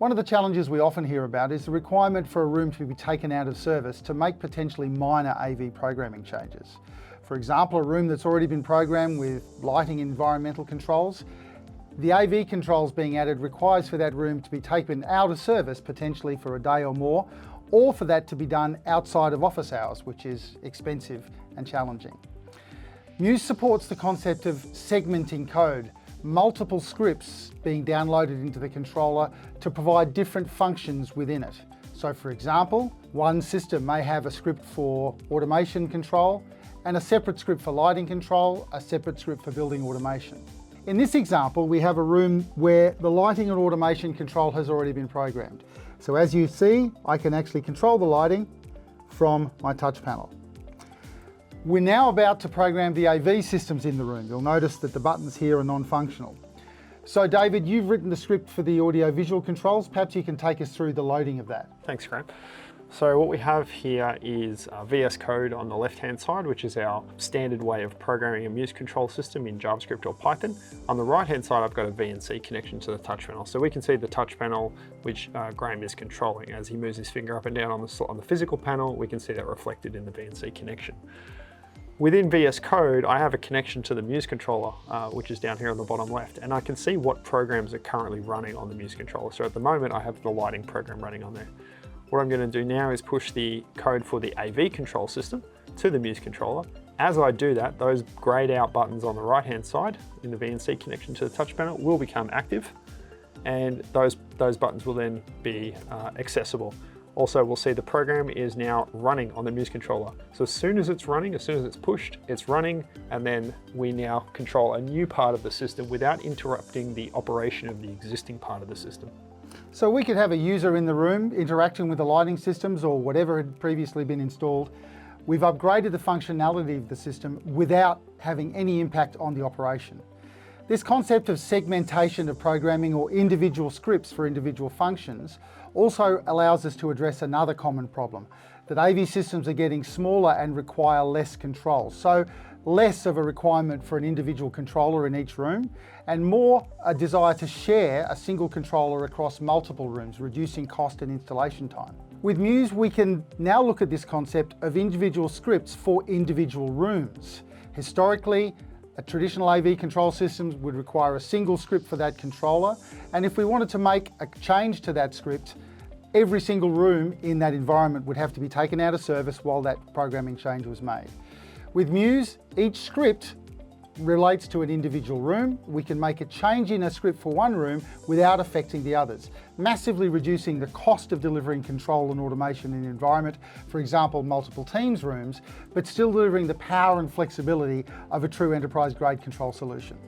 One of the challenges we often hear about is the requirement for a room to be taken out of service to make potentially minor AV programming changes. For example, a room that's already been programmed with lighting and environmental controls, the AV controls being added requires for that room to be taken out of service potentially for a day or more, or for that to be done outside of office hours, which is expensive and challenging. MUSE supports the concept of segmenting code, multiple scripts being downloaded into the controller to provide different functions within it. So for example, one system may have a script for automation control and a separate script for lighting control, a separate script for building automation. In this example, we have a room where the lighting and automation control has already been programmed. So as you see, I can actually control the lighting from my touch panel. We're now about to program the AV systems in the room. You'll notice that the buttons here are non-functional. So David, you've written the script for the audio-visual controls. Perhaps you can take us through the loading of that. Thanks, Graham. So what we have here is VS Code on the left-hand side, which is our standard way of programming a MUSE control system in JavaScript or Python. On the right-hand side, I've got a VNC connection to the touch panel. So we can see the touch panel, which Graham is controlling. As he moves his finger up and down on the physical panel, we can see that reflected in the VNC connection. Within VS Code, I have a connection to the MUSE controller, which is down here on the bottom left, and I can see what programs are currently running on the MUSE controller. So at the moment, I have the lighting program running on there. What I'm going to do now is push the code for the AV control system to the MUSE controller. As I do that, those grayed out buttons on the right-hand side in the VNC connection to the touch panel will become active, and those buttons will then be accessible. Also, we'll see the program is now running on the MUSE controller. So as soon as it's running, as soon as it's pushed, it's running, and then we now control a new part of the system without interrupting the operation of the existing part of the system. So we could have a user in the room interacting with the lighting systems or whatever had previously been installed. We've upgraded the functionality of the system without having any impact on the operation. This concept of segmentation of programming or individual scripts for individual functions also allows us to address another common problem, that AV systems are getting smaller and require less control. So less of a requirement for an individual controller in each room, and more a desire to share a single controller across multiple rooms, reducing cost and installation time. With MUSE, we can now look at this concept of individual scripts for individual rooms. Historically, a traditional AV control system would require a single script for that controller, and if we wanted to make a change to that script, every single room in that environment would have to be taken out of service while that programming change was made. With MUSE, each script relates to an individual room. We can make a change in a script for one room without affecting the others, massively reducing the cost of delivering control and automation in an environment, for example, multiple teams rooms, but still delivering the power and flexibility of a true enterprise-grade control solution.